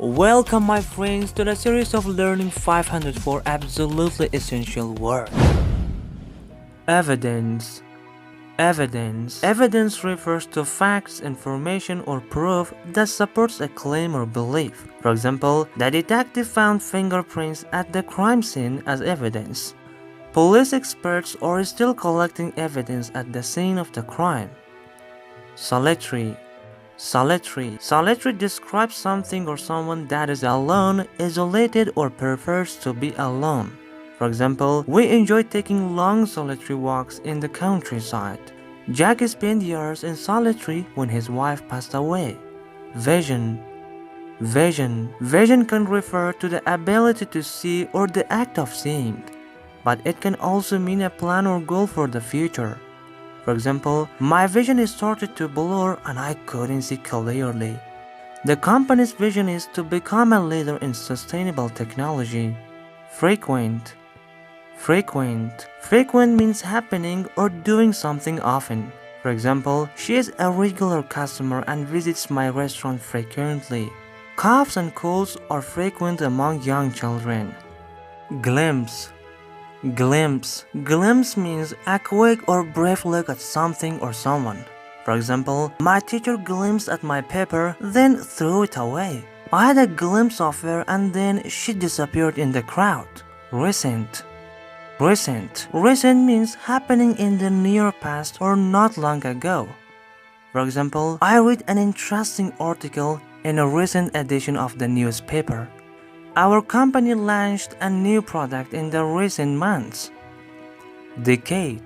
Welcome my friends to the series of learning 504 absolutely essential words. Evidence. Evidence refers to facts, information, or proof that supports a claim or belief. For example, the detective found fingerprints at the crime scene as evidence. Police experts are still collecting evidence at the scene of the crime. Solitary describes something or someone that is alone, isolated, or prefers to be alone. For example, we enjoy taking long solitary walks in the countryside. Jack spent years in solitary when his wife passed away. Vision can refer to the ability to see or the act of seeing, but it can also mean a plan or goal for the future. For example, my vision started to blur and I couldn't see clearly. The company's vision is to become a leader in sustainable technology. Frequent means happening or doing something often. For example, she is a regular customer and visits my restaurant frequently. Coughs and colds are frequent among young children. Glimpse means a quick or brief look at something or someone. For example, my teacher glimpsed at my paper, then threw it away. I had a glimpse of her and then she disappeared in the crowd. Recent means happening in the near past or not long ago. For example, I read an interesting article in a recent edition of the newspaper. Our company launched a new product in the recent months. Decade.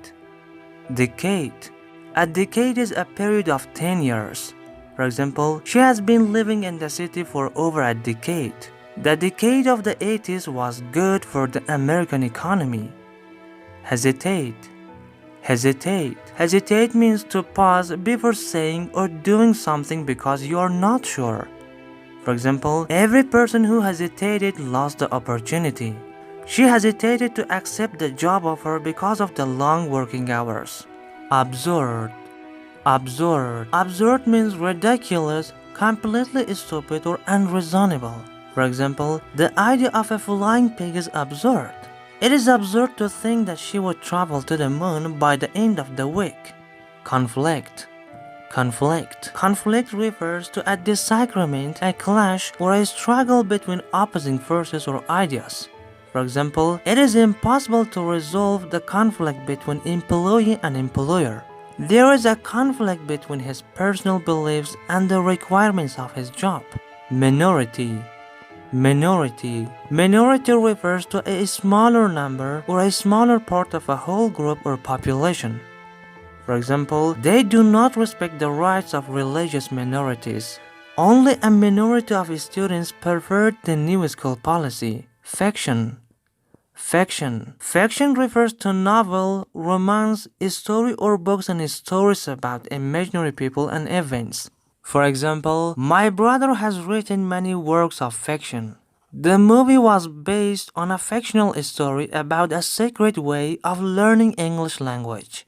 A decade is a period of 10 years. For example, she has been living in the city for over a decade. The decade of the 80s was good for the American economy. Hesitate means to pause before saying or doing something because you are not sure. For example, every person who hesitated lost the opportunity. She hesitated to accept the job offer because of the long working hours. Absurd means ridiculous, completely stupid, or unreasonable. For example, the idea of a flying pig is absurd. It is absurd to think that she would travel to the moon by the end of the week. Conflict refers to a disagreement, a clash, or a struggle between opposing forces or ideas. For example, it is impossible to resolve the conflict between employee and employer. There is a conflict between his personal beliefs and the requirements of his job. Minority refers to a smaller number or a smaller part of a whole group or population. For example, they do not respect the rights of religious minorities. Only a minority of students preferred the new school policy. Fiction refers to novel, romance, story or books and stories about imaginary people and events. For example, my brother has written many works of fiction. The movie was based on a fictional story about a secret way of learning English language.